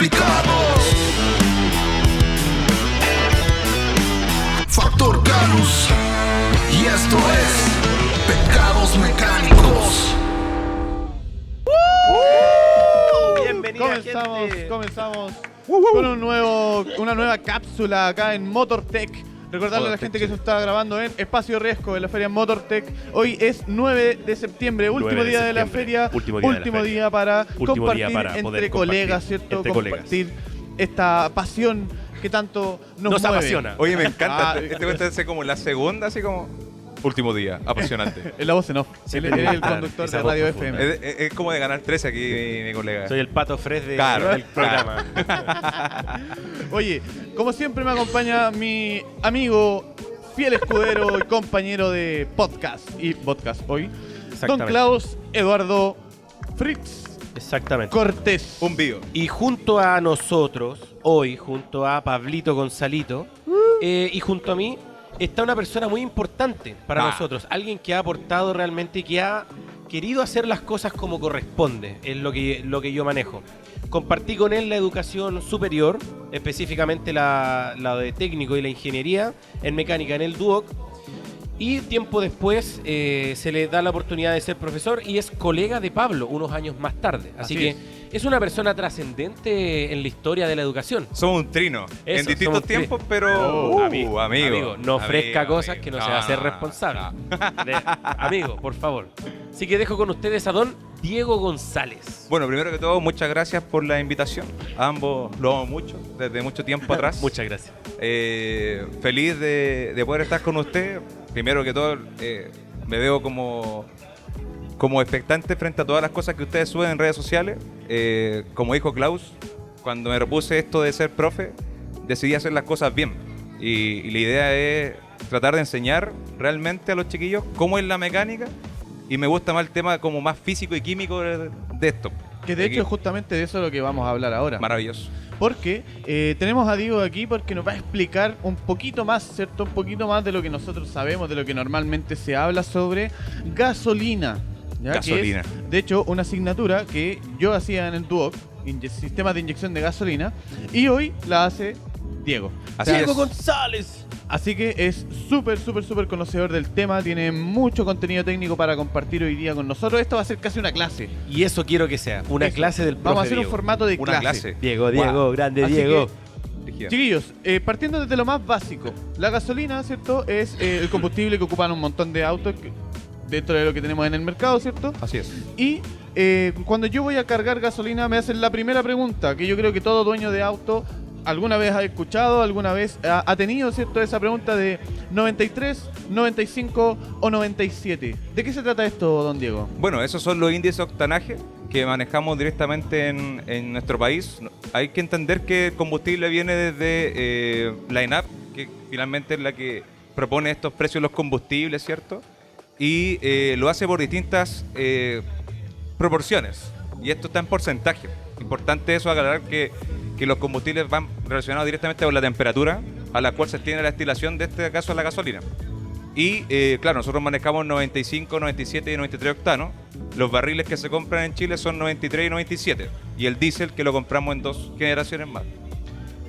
complicados. Factor Canus. Y esto es Pecados Mecánicos. Bienvenidos, comenzamos con una nueva cápsula acá en MotorTech. Recordarle a la gente que se está grabando en Espacio Riesgo, en la feria MotorTech. Hoy es 9 de septiembre, último día de la feria. Último día para compartir entre colegas, ¿cierto? Compartir esta pasión que tanto nos mueve. Apasiona. Oye, me encanta. Este cuento es como la segunda, así como último día. Apasionante. Es la voz en off. Él es el conductor de Radio FM. Es como de ganar 13 aquí, mi colega. Soy el Pato Fres del programa. Oye, como siempre me acompaña mi amigo, fiel escudero y compañero de podcast y podcast hoy, Don Klaus Eduardo Fritz. Exactamente. Cortés. Un bio. Y junto a nosotros, hoy, junto a Pablito Gonzalito y junto a mí, está una persona muy importante para nosotros. Alguien que ha aportado realmente y que ha querido hacer las cosas como corresponde. Es lo que yo manejo. Compartí con él la educación superior, específicamente la de técnico y la ingeniería en mecánica en el Duoc. Y tiempo después se le da la oportunidad de ser profesor y es colega de Pablo unos años más tarde. Así que es una persona trascendente en la historia de la educación. Somos un trino. En distintos tiempos, pero... amigo. No ofrezca cosas que no se va a hacer responsable. Amigo, por favor. Así que dejo con ustedes a don Diego González. Bueno, primero que todo, muchas gracias por la invitación. A ambos lo amo mucho, desde mucho tiempo atrás. Muchas gracias. Feliz de poder estar con usted. Primero que todo, me veo como expectante frente a todas las cosas que ustedes suben en redes sociales. Como dijo Klaus, cuando me propuse esto de ser profe, decidí hacer las cosas bien. Y la idea es tratar de enseñar realmente a los chiquillos cómo es la mecánica. Y me gusta más el tema como más físico y químico de esto. Que de hecho justamente de eso es lo que vamos a hablar ahora. Maravilloso. Porque tenemos a Diego aquí porque nos va a explicar un poquito más, ¿cierto? Un poquito más de lo que nosotros sabemos, de lo que normalmente se habla sobre gasolina. ¿Ya? Gasolina. Que es, de hecho, una asignatura que yo hacía en el Duoc, sistemas de inyección de gasolina, y hoy la hace Diego. Diego González. Así que es súper conocedor del tema, tiene mucho contenido técnico para compartir hoy día con nosotros. Esto va a ser casi una clase. Y eso quiero que sea, una clase del profe. Vamos a hacer Diego. Un formato de una clase. Diego, grande Así Diego. Chiquillos, partiendo desde lo más básico, la gasolina, ¿cierto? Es el combustible que ocupan un montón de autos dentro de lo que tenemos en el mercado, ¿cierto? Así es. Y cuando yo voy a cargar gasolina me hacen la primera pregunta, que yo creo que todo dueño de auto alguna vez ha escuchado, alguna vez ha tenido, ¿cierto? Esa pregunta de 93, 95 o 97. ¿De qué se trata esto, don Diego? Bueno, esos son los índices de octanaje que manejamos directamente en nuestro país. Hay que entender que el combustible viene desde la ENAP, que finalmente es la que propone estos precios de los combustibles, ¿cierto? Y lo hace por distintas proporciones. Y esto está en porcentaje. Importante eso, aclarar que los combustibles van relacionados directamente con la temperatura a la cual se tiene la destilación, de este caso la gasolina. Y claro, nosotros manejamos 95, 97 y 93 octanos. Los barriles que se compran en Chile son 93 y 97. Y el diésel que lo compramos en 2 generaciones más.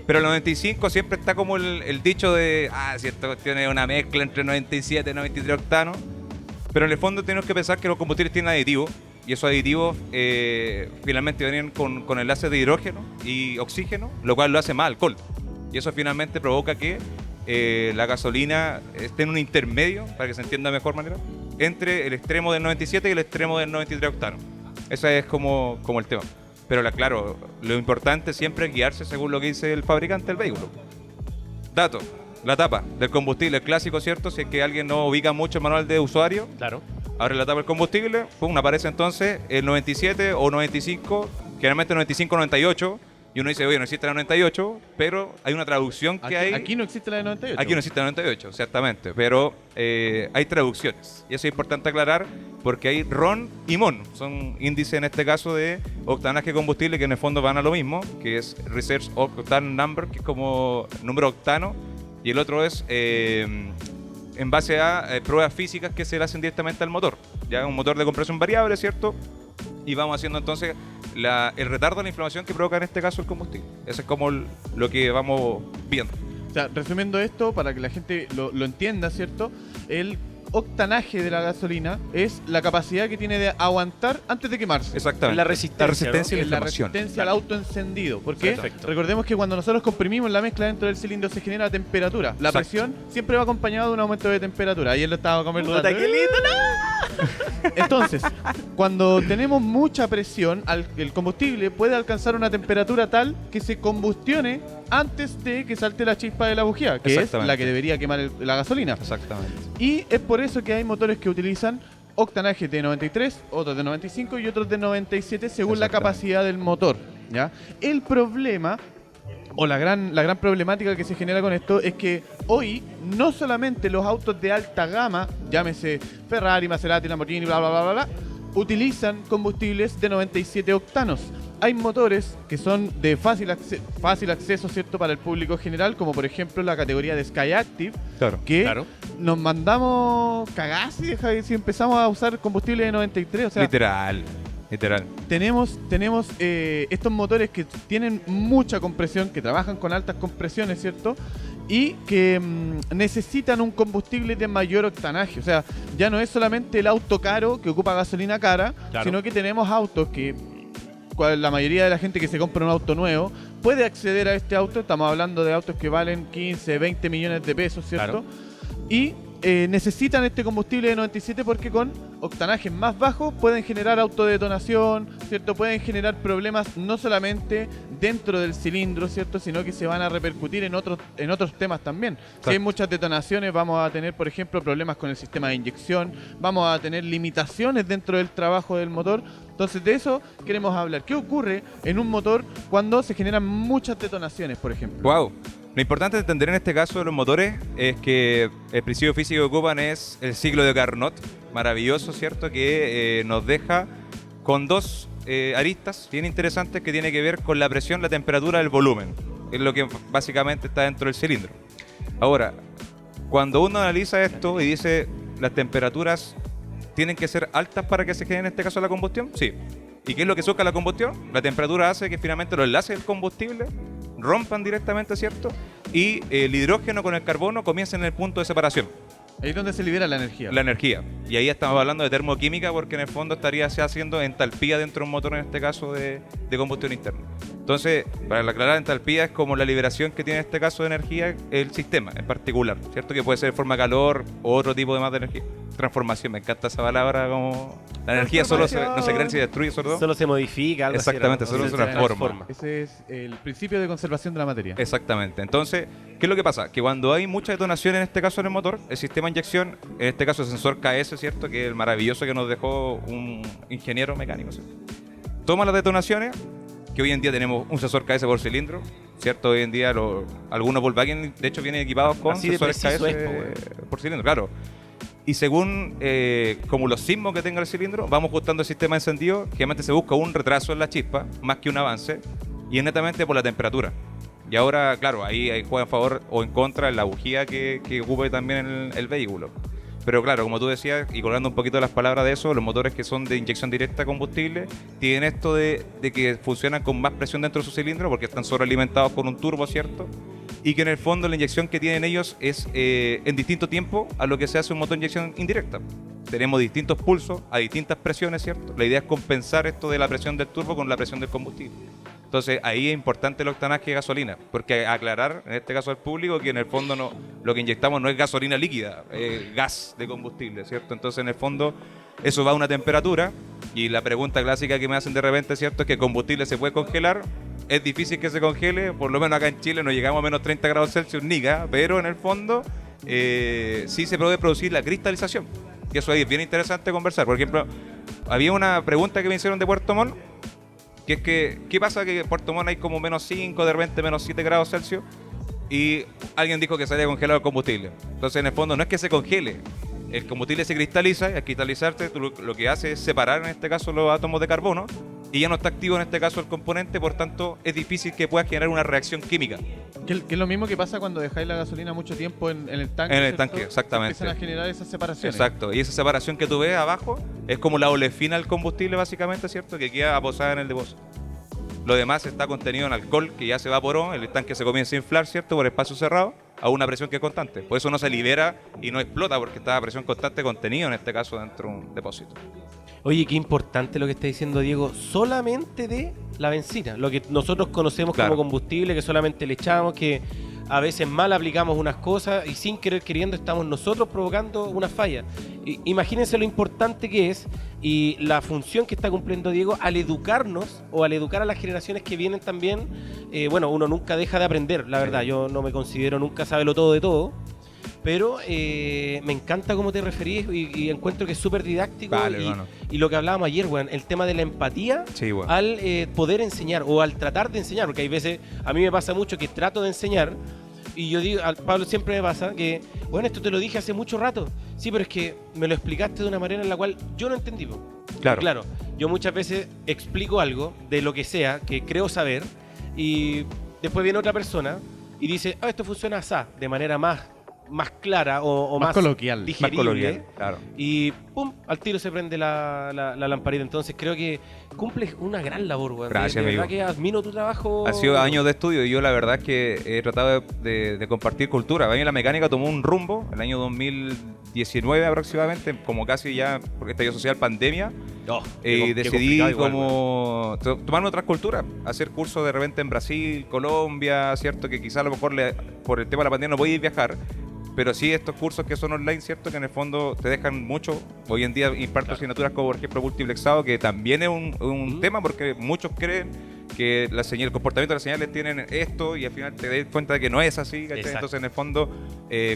Pero el 95 siempre está como el dicho de, si esta cuestión es una mezcla entre 97 y 93 octanos. Pero en el fondo tenemos que pensar que los combustibles tienen aditivos. Y esos aditivos finalmente vienen con enlaces de hidrógeno y oxígeno, lo cual lo hace más alcohol. Y eso finalmente provoca que la gasolina esté en un intermedio, para que se entienda de mejor manera, entre el extremo del 97 y el extremo del 93 octano. Ese es como el tema. Pero claro, lo importante siempre es guiarse según lo que dice el fabricante del vehículo. Dato, la tapa del combustible, el clásico, ¿cierto? Si es que alguien no ubica mucho el manual de usuario. Claro. Abre la tapa del combustible, aparece entonces el 97 o 95, generalmente 95 o 98, y uno dice, oye, no existe la 98, pero hay una traducción que hay... Aquí no existe la de 98. Aquí no existe la 98, exactamente, pero hay traducciones, y eso es importante aclarar, porque hay RON y MON, son índices en este caso de octanaje combustible, que en el fondo van a lo mismo, que es Research Octane Number, que es como número octano, y el otro es... en base a pruebas físicas que se le hacen directamente al motor. Ya un motor de compresión variable, ¿cierto? Y vamos haciendo entonces el retardo de la inflamación que provoca en este caso el combustible. Eso es como lo que vamos viendo. O sea, resumiendo esto, para que la gente lo entienda, ¿cierto? El octanaje de la gasolina es la capacidad que tiene de aguantar antes de quemarse. Exactamente. La resistencia, y la Es la inflamación. resistencia al autoencendido. Porque Perfecto. recordemos que cuando nosotros comprimimos la mezcla dentro del cilindro se genera temperatura. La Exacto. presión siempre va acompañada de un aumento de temperatura. Ayer lo estábamos conversando. Puta, qué lindo, Entonces, cuando tenemos mucha presión, el combustible puede alcanzar una temperatura tal que se combustione antes de que salte la chispa de la bujía, que es Exactamente. la que debería quemar la gasolina. Exactamente. Y es por eso que hay motores que utilizan octanaje de 93, otros de 95 y otros de 97 según la Exactamente. capacidad del motor, ¿ya? El problema o la gran problemática que se genera con esto es que hoy no solamente los autos de alta gama, llámese Ferrari, Maserati, Lamborghini, bla bla bla bla, bla, utilizan combustibles de 97 octanos. Hay motores que son de fácil acceso, ¿cierto?, para el público general, como por ejemplo la categoría de Skyactiv, Claro. que Claro. nos mandamos cagar si empezamos a usar combustible de 93. O sea, Literal. tenemos estos motores que tienen mucha compresión, que trabajan con altas compresiones, ¿cierto? Y que necesitan un combustible de mayor octanaje. O sea, ya no es solamente el auto caro que ocupa gasolina cara, Claro. sino que tenemos autos que la mayoría de la gente que se compra un auto nuevo puede acceder a este auto. Estamos hablando de autos que valen 15, 20 millones de pesos, ¿cierto? Claro. Y necesitan este combustible de 97 porque con octanajes más bajos pueden generar autodetonación, ¿cierto? Pueden generar problemas no solamente dentro del cilindro, ¿cierto? Sino que se van a repercutir en otros temas también. Si hay muchas detonaciones, vamos a tener, por ejemplo, problemas con el sistema de inyección, vamos a tener limitaciones dentro del trabajo del motor. Entonces, de eso queremos hablar. ¿Qué ocurre en un motor cuando se generan muchas detonaciones, por ejemplo? Wow. Lo importante de entender en este caso de los motores es que el principio físico que ocupan es el ciclo de Carnot, maravilloso, ¿cierto? Que nos deja con dos aristas bien interesantes que tiene que ver con la presión, la temperatura, el volumen. Es lo que básicamente está dentro del cilindro. Ahora, cuando uno analiza esto y dice las temperaturas tienen que ser altas para que se genere en este caso la combustión, sí. ¿Y qué es lo que soca la combustión? La temperatura hace que finalmente los enlaces del combustible rompan directamente, ¿cierto? Y el hidrógeno con el carbono comiencen en el punto de separación, Ahí es donde se libera la energía. la energía. Y ahí estamos hablando de termoquímica porque en el fondo estaría se haciendo entalpía dentro de un motor, en este caso de combustión interna. Entonces, para aclarar, entalpía es como la liberación que tiene en este caso de energía el sistema en particular, ¿cierto? Que puede ser de forma de calor o otro tipo de más de energía. Transformación, me encanta esa palabra, como la energía solo no se crea ni se destruye, ¿cierto? Solo se modifica, algo así era, Exactamente, ¿no? solo se transforma. Ese es el principio de conservación de la materia. Exactamente. Entonces, ¿qué es lo que pasa? Que cuando hay mucha detonación, en este caso en el motor, el sistema de inyección, en este caso el sensor KS, ¿cierto? Que es el maravilloso que nos dejó un ingeniero mecánico, ¿cierto? Toma las detonaciones, que hoy en día tenemos un sensor KS por cilindro, ¿cierto? Hoy en día algunos Volkswagen, de hecho, vienen equipados con Así de sensores preciso KS es, po, weón. por cilindro, claro. Y según como los sismos que tenga el cilindro, vamos ajustando el sistema de encendido. Generalmente se busca un retraso en la chispa, más que un avance, y es netamente por la temperatura. Y ahora, claro, ahí juega en favor o en contra la bujía que ocupe también el vehículo. Pero claro, como tú decías, y colgando un poquito las palabras de eso, los motores que son de inyección directa de combustible tienen esto de que funcionan con más presión dentro de su cilindro porque están sobrealimentados con un turbo, ¿cierto? Y que en el fondo la inyección que tienen ellos es en distinto tiempo a lo que se hace un motor de inyección indirecta. Tenemos distintos pulsos a distintas presiones, ¿cierto? La idea es compensar esto de la presión del turbo con la presión del combustible. Entonces ahí es importante el octanaje de gasolina, porque aclarar en este caso al público que en el fondo no, lo que inyectamos no es gasolina líquida, es gas de combustible, ¿cierto? Entonces en el fondo eso va a una temperatura y la pregunta clásica que me hacen de repente, ¿cierto? Es que el combustible se puede congelar. Es difícil que se congele, por lo menos acá en Chile no llegamos a menos 30 grados Celsius nica, pero en el fondo sí se puede producir la cristalización. Y eso ahí es bien interesante conversar. Por ejemplo, había una pregunta que me hicieron de Puerto Montt, que es que, ¿qué pasa que en Puerto Montt hay como menos 5, de repente menos 7 grados Celsius? Y alguien dijo que se había congelado el combustible. Entonces, en el fondo, no es que se congele. El combustible se cristaliza y al cristalizarse lo que hace es separar, en este caso, los átomos de carbono y ya no está activo en este caso el componente, por tanto es difícil que pueda generar una reacción química. Que es lo mismo que pasa cuando dejáis la gasolina mucho tiempo en el tanque. En el ¿cierto? tanque, exactamente. Empiezan a generar esas separaciones. Exacto, y esa separación que tú ves abajo es como la olefina del combustible básicamente, ¿cierto? Que queda aposada en el depósito. Lo demás está contenido en alcohol que ya se evaporó, el tanque se comienza a inflar, ¿cierto? Por espacio cerrado a una presión que es constante. Por eso no se libera y no explota porque está a presión constante contenido en este caso dentro de un depósito. Oye, qué importante lo que está diciendo Diego, solamente de la benzina, lo que nosotros conocemos como combustible, que solamente le echamos, que a veces mal aplicamos unas cosas y sin querer queriendo estamos nosotros provocando una falla. Imagínense lo importante que es y la función que está cumpliendo Diego al educarnos o al educar a las generaciones que vienen también. Bueno, uno nunca deja de aprender, la verdad, yo no me considero nunca sábelo todo de todo. Pero me encanta cómo te referís y encuentro que es súper didáctico. Vale, y lo que hablábamos ayer, weón, el tema de la empatía al poder enseñar o al tratar de enseñar, porque hay veces, a mí me pasa mucho que trato de enseñar y yo digo, al Pablo siempre me pasa que, bueno, esto te lo dije hace mucho rato, sí, pero es que me lo explicaste de una manera en la cual yo no entendí. Claro, yo muchas veces explico algo de lo que sea, que creo saber, y después viene otra persona y dice, esto funciona así, de manera más clara o más coloquial, digerible, más coloquial, claro. Y pum, al tiro se prende la lamparita. Entonces creo que cumples una gran labor, weón. Gracias, de verdad amigo. que admiro tu trabajo. Ha sido años de estudio y yo la verdad es que he tratado de compartir cultura. A mí la mecánica tomó un rumbo el año 2019 aproximadamente, como casi ya, porque estallido social, pandemia. Y decidí como tomarme otras culturas, hacer cursos de repente en Brasil, Colombia, ¿cierto? Que quizás a lo mejor por el tema de la pandemia no podéis viajar. Pero sí estos cursos que son online, ¿cierto? Que en el fondo te dejan mucho. Hoy en día imparto asignaturas como por ejemplo multiplexado, que también es un tema porque muchos creen que el comportamiento de las señales tienen esto y al final te das cuenta de que no es así, ¿cachai? Entonces en el fondo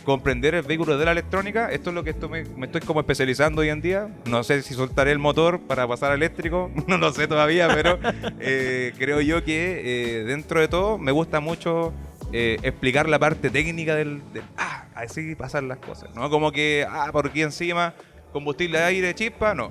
comprender el vehículo de la electrónica, esto es lo que me estoy como especializando hoy en día. No sé si soltaré el motor para pasar a eléctrico, no lo sé todavía, pero creo yo que dentro de todo me gusta mucho explicar la parte técnica así pasan las cosas, ¿no? Como que, por aquí encima, combustible de aire, chispa, no.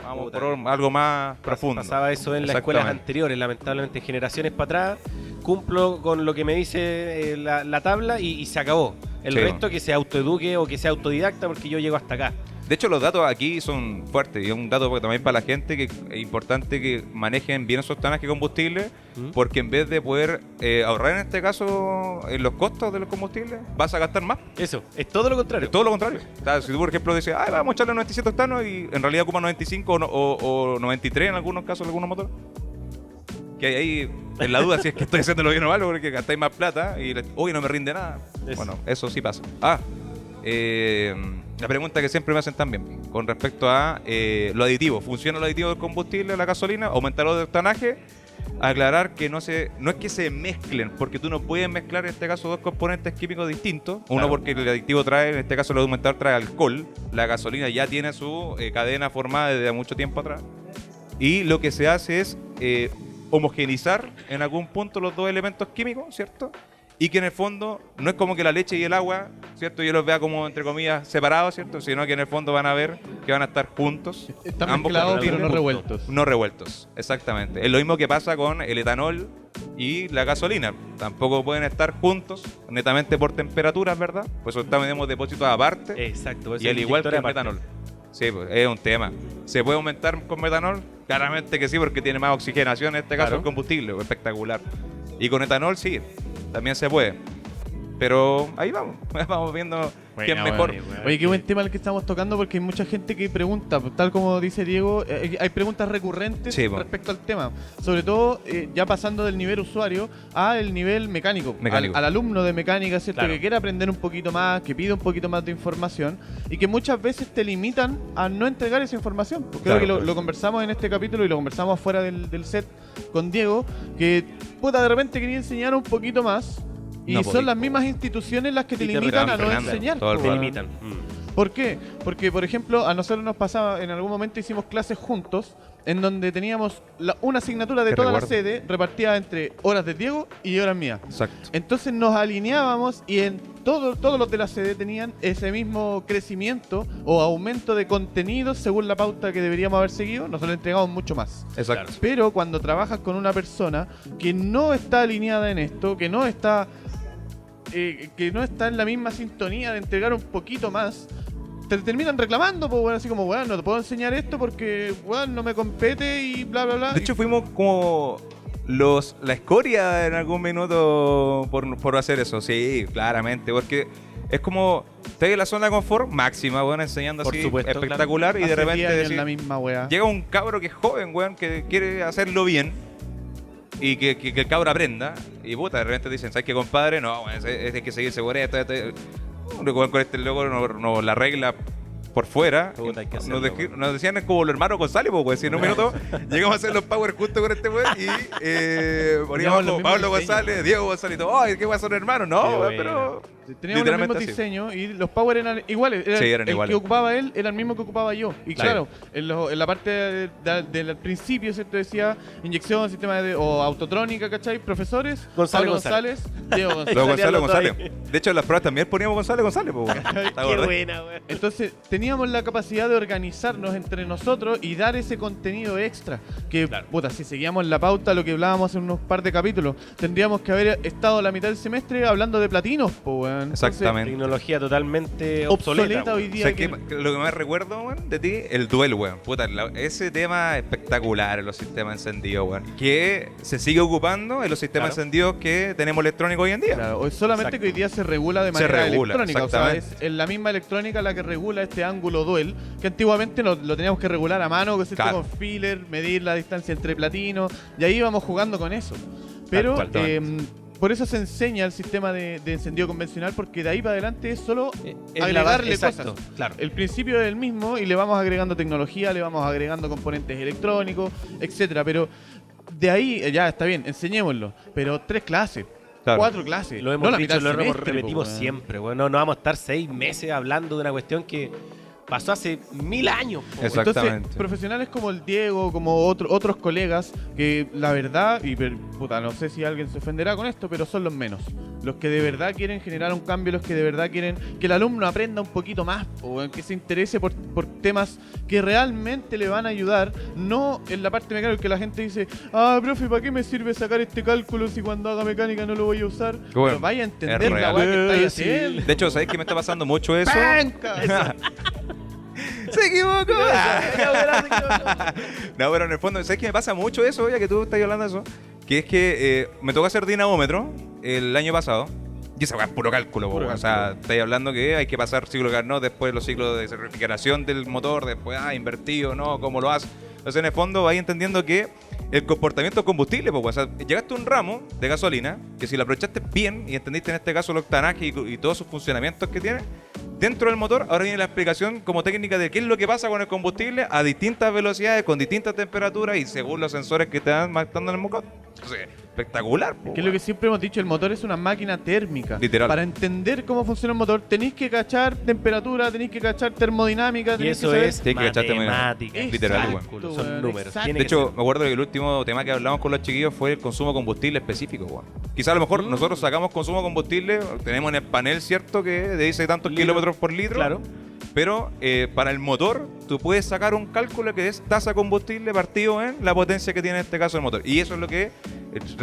Vamos por algo más profundo. Pasaba eso en las escuelas anteriores, lamentablemente, generaciones para atrás. Cumplo con lo que me dice la tabla y se acabó. El resto que se autoeduque o que sea autodidacta porque yo llego hasta acá. De hecho, los datos aquí son fuertes y es un dato también para la gente que es importante que manejen bien esos tonajes de combustible porque en vez de poder ahorrar en este caso en los costos de los combustibles, vas a gastar más. Eso, es todo lo contrario. Es todo lo contrario. O sea, si tú, por ejemplo, dices, vamos a echarle 97 octanos y en realidad ocupa 95 o 93 en algunos casos, en algunos motores. Que ahí en la duda si es que estoy haciéndolo bien o mal porque gastáis más plata y hoy no me rinde nada. Bueno, eso sí pasa. La pregunta que siempre me hacen también con respecto a lo aditivo. ¿Funciona lo aditivo del combustible, la gasolina? ¿Aumentarlo de octanaje? Aclarar que no es que se mezclen, porque tú no puedes mezclar en este caso dos componentes químicos distintos. Uno porque el aditivo trae, en este caso el aumentador trae alcohol. La gasolina ya tiene su cadena formada desde mucho tiempo atrás. Y lo que se hace es homogeneizar en algún punto los dos elementos químicos, ¿cierto? Y que en el fondo no es como que la leche y el agua, ¿cierto? Yo los vea como, entre comillas, separados, ¿cierto? Sino que en el fondo van a ver que van a estar juntos. Están mezclados, pero no revueltos. No revueltos, exactamente. Es lo mismo que pasa con el etanol y la gasolina. Tampoco pueden estar juntos, netamente por temperaturas, ¿verdad? Pues tenemos depósitos aparte. Exacto. Y al igual que el metanol. Sí, pues es un tema. ¿Se puede aumentar con metanol? Claramente que sí, porque tiene más oxigenación en este caso el combustible. Espectacular. Y con etanol sí. También se puede. Pero ahí vamos viendo quién es mejor. Oye, qué buen tema el que estamos tocando porque hay mucha gente que pregunta, tal como dice Diego, hay preguntas recurrentes respecto al tema. Sobre todo, ya pasando del nivel usuario al nivel mecánico. Al alumno de mecánica, ¿cierto? Que quiere aprender un poquito más, que pide un poquito más de información y que muchas veces te limitan a no entregar esa información. Creo que lo conversamos en este capítulo y lo conversamos fuera del set con Diego, que de repente quería enseñar un poquito más. Y son las mismas instituciones las que te limitan a no enseñar. Te limitan. ¿Por qué? Porque, por ejemplo, a nosotros nos pasaba, en algún momento hicimos clases juntos, en donde teníamos una asignatura de Qué toda recuerdo. la sede repartida entre horas de Diego y horas mías. Exacto. Entonces nos alineábamos y en todos los de la sede tenían ese mismo crecimiento o aumento de contenido según la pauta que deberíamos haber seguido. Nosotros entregamos mucho más. Exacto. Pero cuando trabajas con una persona que no está alineada en esto, que no está en la misma sintonía de entregar un poquito más, te terminan reclamando, pues, bueno, así como, bueno, no te puedo enseñar esto porque, bueno, no me compete y bla, bla, bla. De hecho, fuimos como la escoria en algún minuto por hacer eso. Sí, claramente, porque es como, estás en la zona de confort máxima, weón, enseñando Por así supuesto, espectacular y de Hace repente 10 años decir, la misma wea. llega un cabro que es joven, weón, que quiere hacerlo bien y que el cabro aprenda y puta, de repente dicen, ¿sabes qué, compadre? No, weón, hay que seguirse por esto. Weón, con este loco no la regla por fuera. Puta, hay que Nos, hacerlo, nos decían como los hermanos González, pues, si en un minuto llegamos a hacer los power justo con este weón y poníamos los como mismos Pablo diseños. González, Diego González y todo. Ay, ¿qué son hermanos? No, Qué weón, bueno. pero Teníamos los mismos literalmente así. diseños y los power eran iguales. Sí, eran el iguales. que ocupaba él era el mismo que ocupaba yo. Y Claro. claro, en la parte del principio, ¿cierto? Decía inyección, sistema o autotrónica, ¿cachai? Profesores, González Pablo González, Diego González. Luego Salían González, los dos González. De hecho, en las pruebas también poníamos González, pues, weón. ¿Te Qué acordás? buena, weón. Entonces teníamos la capacidad de organizarnos entre nosotros y dar ese contenido extra. Que, Claro. puta, si seguíamos la pauta, lo que hablábamos en unos par de capítulos, tendríamos que haber estado la mitad del semestre hablando de platinos, po, weón. Entonces, Exactamente. Tecnología totalmente obsoleta obsoleta. hoy weón. día. ¿Sabes que- qué? Lo que más recuerdo, weón, de ti, el duel, weón. Puta, ese tema espectacular en los sistemas encendidos, weón. Que se sigue ocupando en los sistemas Claro. encendidos que tenemos electrónicos hoy en día. Claro, hoy solamente Exacto. que hoy día se regula de Se manera regula, electrónica. O sea, es exactamente. la misma electrónica la que regula este ángulo duel, que antiguamente lo teníamos que regular a mano, Claro. con filler, medir la distancia entre platinos, y ahí íbamos jugando con eso. Pero Tal cual. por eso se enseña el sistema de encendido convencional, porque de ahí para adelante es solo Es la agregarle base, exacto, cosas. claro. El principio es el mismo y le vamos agregando tecnología, le vamos agregando componentes electrónicos, etcétera. Pero de ahí, ya está bien, enseñémoslo. Pero 3 clases, Claro. 4 clases. Lo no hemos la mitad dicho, del lo hemos semestre, repetido po, weón. siempre, weón. No vamos a estar 6 meses hablando de una cuestión que pasó hace 1000 años, po, weón. Exacto. Entonces, Exactamente. profesionales como el Diego, como otros colegas, que la verdad, puta, no sé si alguien se ofenderá con esto, pero son los menos. Los que de verdad quieren generar un cambio, los que de verdad quieren que el alumno aprenda un poquito más, o que se interese por temas que realmente le van a ayudar, no en la parte mecánica que la gente dice, profe, ¿para qué me sirve sacar este cálculo si cuando haga mecánica no lo voy a usar? Bueno, Pero vaya a entender es la real. weá que estáis Sí. haciendo. De hecho, ¿sabéis que me está pasando mucho eso? ¡Panca! ¡Se equivocó! No, pero en el fondo, ¿sabes qué me pasa mucho eso, ya que tú estás hablando de eso? Que es que me tocó hacer dinamómetro el año pasado. Y esa weá es puro cálculo, Puro po, o sea, estáis hablando que hay que pasar ciclo Carnot, después los ciclos de refrigeración del motor, después, invertido, ¿no? ¿Cómo lo haces? Entonces, en el fondo, vais entendiendo que el comportamiento combustible, po, o sea, llegaste a un ramo de gasolina que si lo aprovechaste bien y entendiste en este caso el octanaje y todos sus funcionamientos que tiene, dentro del motor, ahora viene la explicación como técnica de qué es lo que pasa con el combustible a distintas velocidades, con distintas temperaturas y según los sensores que te dan marcando en el motor. Entonces, espectacular. Po, Que es lo que siempre hemos dicho, el motor es una máquina térmica. Literal. Para entender cómo funciona el motor, tenéis que cachar temperatura, tenéis que cachar termodinámica, Y tenéis eso que saber... es Sí, que echarte matemática. literal, weón. Cálculo, weón, son números. exacto. Tiene De que hecho, ser. me acuerdo que el último tema que hablamos con los chiquillos fue el consumo de combustible específico, weón. Quizá a lo mejor nosotros sacamos consumo de combustible, tenemos en el panel, ¿cierto? Que dice tantos Litro. kilómetros por litro. Claro. Pero para el motor, tú puedes sacar un cálculo que es tasa de combustible partido en la potencia que tiene en este caso el motor. Y eso es lo que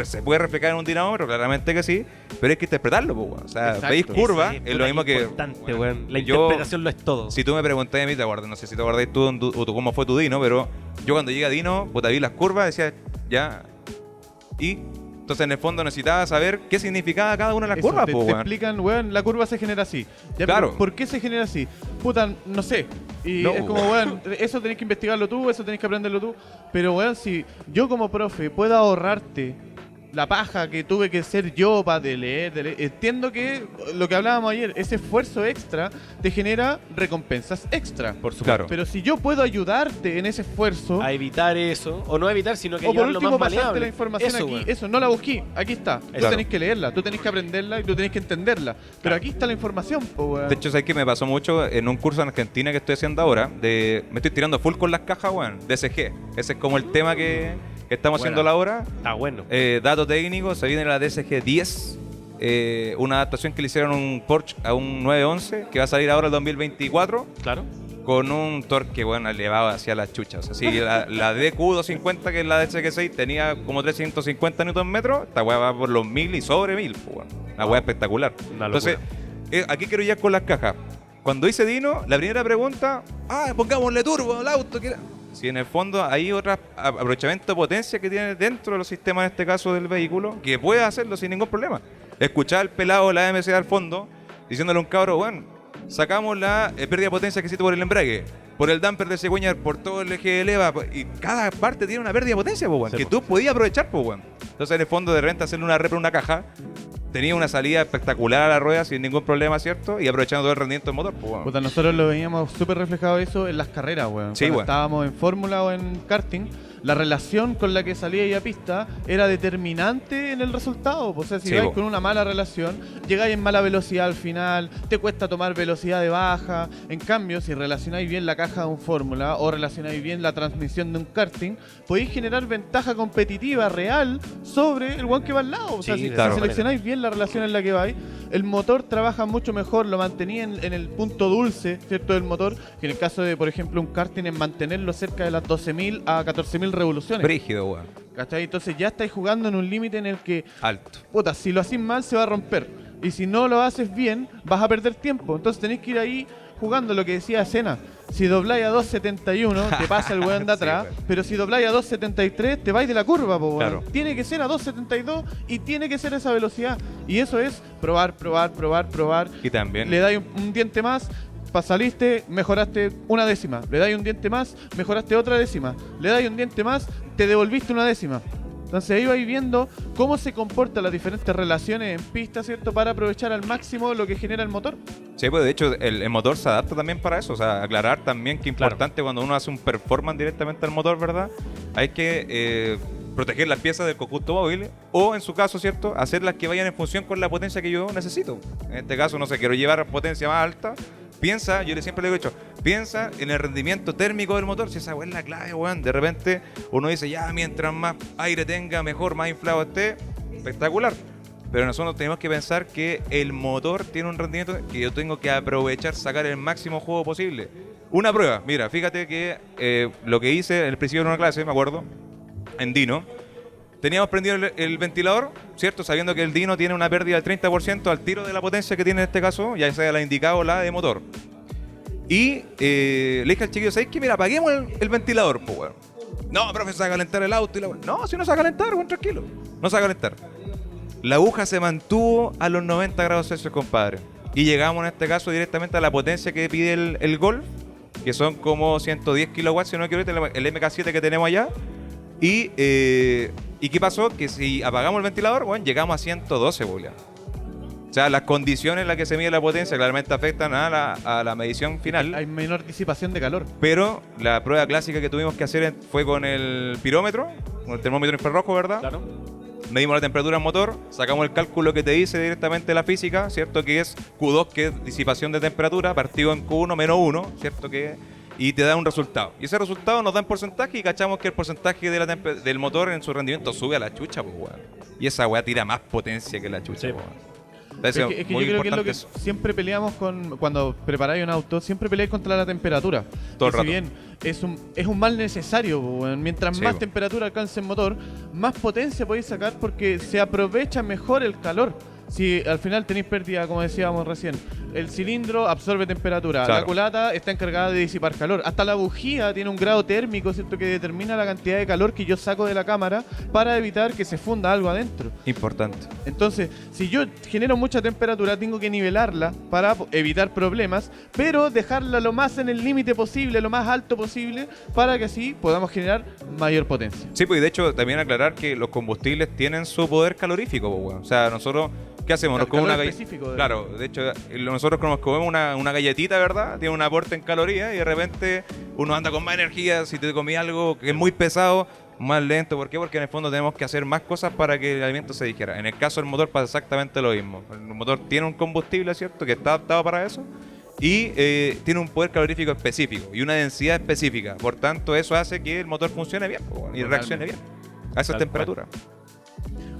se puede reflejar en un dinamómetro, claramente que sí, pero hay que interpretarlo, pues, weón. O sea, Exacto. veis curva, Sí, es puta, lo mismo que. importante, bueno, weón. La yo- interpretación lo es todo. Si tú me preguntas a mí, te acuerdas, no sé si te acordáis tú, o tú cómo fue tu Dino, pero yo cuando llegué a Dino, puta, vi las curvas, decía, ya. Y entonces en el fondo necesitaba saber qué significaba cada una de las Eso, curvas, te, pues, te weón. explican, weón, la curva se genera así. Ya, Claro. pero ¿por qué se genera así? Puta, no sé. Y No, es como, weón, eso tenés que investigarlo tú, eso tenés que aprenderlo tú. Pero, weón, si yo como profe puedo ahorrarte la paja que tuve que ser yo para de leer. Entiendo que lo que hablábamos ayer, ese esfuerzo extra te genera recompensas extra. Por supuesto. Claro. Pero si yo puedo ayudarte en ese esfuerzo, A evitar eso, o no evitar, sino que o por llevarlo último más pasarte maleable. la información Eso, aquí, weón. eso, no la busqué, aquí está. Tú Claro. tenés que leerla, tú tenés que aprenderla y tú tenés que entenderla. Pero aquí está la información, po, weón. De hecho, ¿sabes qué me pasó mucho en un curso en Argentina que estoy haciendo ahora? Me estoy tirando full con las cajas, weón, DSG. Ese es como el tema que estamos Buena. haciendo la hora. Está bueno. Dato técnico, se viene la DSG 10, una adaptación que le hicieron a un Porsche a un 911 que va a salir ahora el 2024 Claro. con un torque, bueno, elevado hacia las chuchas. Así que la DQ250, que es la DSG6, tenía como 350 Nm, esta weá va por los 1000 y sobre 1000, pues, weón. Una weá espectacular. Una Entonces, aquí quiero ir con las cajas. Cuando hice Dino, la primera pregunta, pongámosle turbo al auto. Si en el fondo hay otro aprovechamiento de potencia que tiene dentro de los sistemas, en este caso del vehículo, que puede hacerlo sin ningún problema. Escuchar al pelado de la AMC al fondo, diciéndole a un cabro, bueno, sacamos la pérdida de potencia que existe por el embrague, por el damper de cigüeña, por todo el eje de leva, y cada parte tiene una pérdida de potencia, pues, Sí, que po. tú podías aprovechar, pues, bueno. Entonces, en el fondo, de repente, hacerle una repra a una caja, tenía una salida espectacular a la rueda sin ningún problema, ¿cierto? Y aprovechando todo el rendimiento del motor, pues, bueno. Puta, nosotros lo veíamos súper reflejado eso en las carreras, weón. Sí, Cuando weón. estábamos en fórmula o en karting, la relación con la que salía ahí a pista era determinante en el resultado. O sea, si Sí, vais po. con una mala relación, llegáis en mala velocidad al final, te cuesta tomar velocidad de baja. En cambio, si relacionáis bien la caja de un fórmula o relacionáis bien la transmisión de un karting, podéis generar ventaja competitiva real sobre el one que va al lado. O sea, Sí, si, de si todas seleccionáis bien la relación en la que vais, el motor trabaja mucho mejor, lo mantenía en el punto dulce, ¿cierto? Del motor, que en el caso de, por ejemplo, un karting, en mantenerlo cerca de las 12.000 a 14.000 revoluciones. Brígido, weón. ¿Cachai? Entonces ya estáis jugando en un límite en el que, Alto. puta, si lo haces mal se va a romper. Y si no lo haces bien, vas a perder tiempo. Entonces tenéis que ir ahí jugando lo que decía Sena. Si dobláis a 2.71, te pasa el weón de atrás. Sí, weón. Pero si dobláis a 2.73, te vais de la curva, po, weón. Claro. Tiene que ser a 2.72 y tiene que ser esa velocidad. Y eso es probar. Y también, Le dais un diente más, saliste, mejoraste una décima. Le dais un diente más, mejoraste otra décima. Le dais un diente más, te devolviste una décima. Entonces ahí vais viendo cómo se comportan las diferentes relaciones en pista, ¿cierto? Para aprovechar al máximo lo que genera el motor. sí, pues de hecho el motor se adapta también para eso. O sea, aclarar también que Claro. importante cuando uno hace un performance directamente al motor, ¿verdad? Hay que proteger las piezas del conjunto móvil o, en su caso, ¿cierto? Hacerlas que vayan en función con la potencia que yo necesito. En este caso, no sé, quiero llevar potencia más alta. Piensa, siempre le he dicho, piensa en el rendimiento térmico del motor. Si esa weá es la clave, weón. De repente uno dice, ya, mientras más aire tenga, mejor, más inflado esté, espectacular. Pero nosotros tenemos que pensar que el motor tiene un rendimiento que yo tengo que aprovechar, sacar el máximo juego posible. Una prueba, mira, fíjate que lo que hice en el principio de una clase, me acuerdo, en Dino, teníamos prendido el ventilador, ¿cierto? Sabiendo que el Dino tiene una pérdida del 30% al tiro de la potencia que tiene en este caso, ya sea la indicada o la de motor. Y le dije al chiquillo, ¿sabes qué? Mira, apaguemos el ventilador, pues, weón. No, profe, se va a calentar el auto y la weón. No, si no se va a calentar, weón, tranquilo. No se va a calentar. La aguja se mantuvo a los 90 grados Celsius, compadre. Y llegamos en este caso directamente a la potencia que pide el Golf, que son como 110 kilowatts, si no me equivoco, el MK7 que tenemos allá. ¿Y qué pasó? Que si apagamos el ventilador, bueno, llegamos a 112, boludo. O sea, las condiciones en las que se mide la potencia claramente afectan a la medición final. Hay menor disipación de calor. Pero la prueba clásica que tuvimos que hacer fue con el pirómetro, con el termómetro infrarrojo, ¿verdad? Claro. Medimos la temperatura del motor, sacamos el cálculo que te dice directamente la física, ¿cierto? Que es Q2, que es disipación de temperatura, partido en Q1 menos 1, ¿cierto? Y te da un resultado. Y ese resultado nos da en porcentaje y cachamos que el porcentaje del motor en su rendimiento sube a la chucha, pues, weón. Y esa weá tira más potencia que la chucha, Sí. weón. Es que yo creo que es lo que siempre peleamos cuando preparáis un auto, siempre peleáis contra la temperatura. Todo el Que rato. si bien es un mal necesario, po, weón. Mientras Sí, más po. temperatura alcance el motor, más potencia podéis sacar porque se aprovecha mejor el calor. si al final tenéis pérdida, como decíamos recién, el cilindro absorbe temperatura, Claro. la culata está encargada de disipar calor, hasta la bujía tiene un grado térmico, ¿cierto?, que determina la cantidad de calor que yo saco de la cámara para evitar que se funda algo adentro. Importante. Entonces, si yo genero mucha temperatura, tengo que nivelarla para evitar problemas, pero dejarla lo más en el límite posible, lo más alto posible, para que así podamos generar mayor potencia. Sí, pues y de hecho también aclarar que los combustibles tienen su poder calorífico, pues, weón. O sea, nosotros, ¿qué hacemos? Nos El comemos una calor galletita. específico de- Claro, de hecho, nosotros nos comemos una galletita, ¿verdad? Tiene un aporte en calorías y de repente uno anda con más energía. Si te comí algo que es muy pesado, más lento. ¿Por qué? Porque en el fondo tenemos que hacer más cosas para que el alimento se digiera. En el caso del motor pasa exactamente lo mismo. El motor tiene un combustible, ¿cierto?, que está adaptado para eso. Y tiene un poder calorífico específico y una densidad específica. Por tanto, eso hace que el motor funcione bien, po, y Totalmente. reaccione bien a esa Tal temperatura.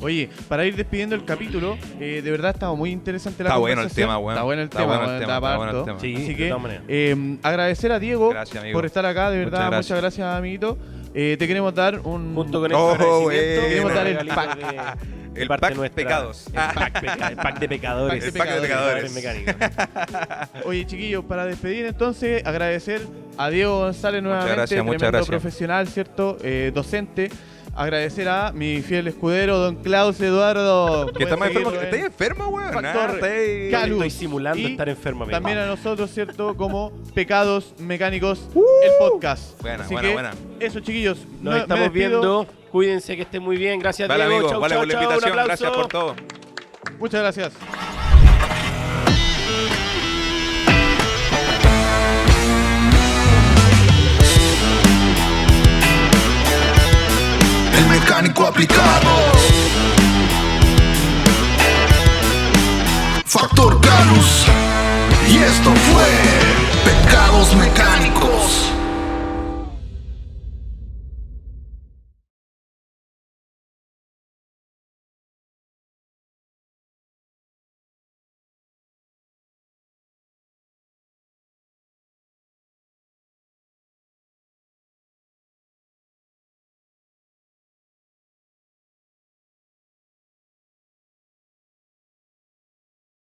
Oye, para ir despidiendo el capítulo, de verdad estaba muy interesante la Está bueno el conversación. tema, weón. Está bueno el Está tema, bueno el weón, tema, da está para bueno el harto. tema. Sí, Así de que todas maneras. agradecer a Diego Gracias, amigo. por estar acá, de verdad, Muchas muchas gracias, amiguito. Te queremos dar un... Junto con Oh, este agradecimiento, bueno. Queremos dar el regalito pack. de El parte pack nuestra. pecados. El pack de pecadores. El pack de pecadores. mecánicos. Oye, chiquillos, para despedir entonces, agradecer a Diego González nuevamente, gracias, muchas tremendo gracias. profesional, ¿cierto? Docente. Agradecer a mi fiel escudero, don Klaus Eduardo. ¿Que está más Pueden enfermo? seguirlo ¿Estás en enfermo, weón? Factor Está ahí. Calus. Estoy simulando Y estar enfermo, amigo. También a nosotros, ¿cierto? Como Pecados Mecánicos, el podcast. Buena, Así buena, que buena. Eso, chiquillos. Nos me estamos despido. viendo. Cuídense, que estén muy bien. Gracias, Vale, Diego. amigo. Chau, Vale chau, por la chau. Un invitación. aplauso. Gracias por todo. Muchas gracias. El mecánico aplicado. Factor Calus. Y esto fue Pecados Mecánicos.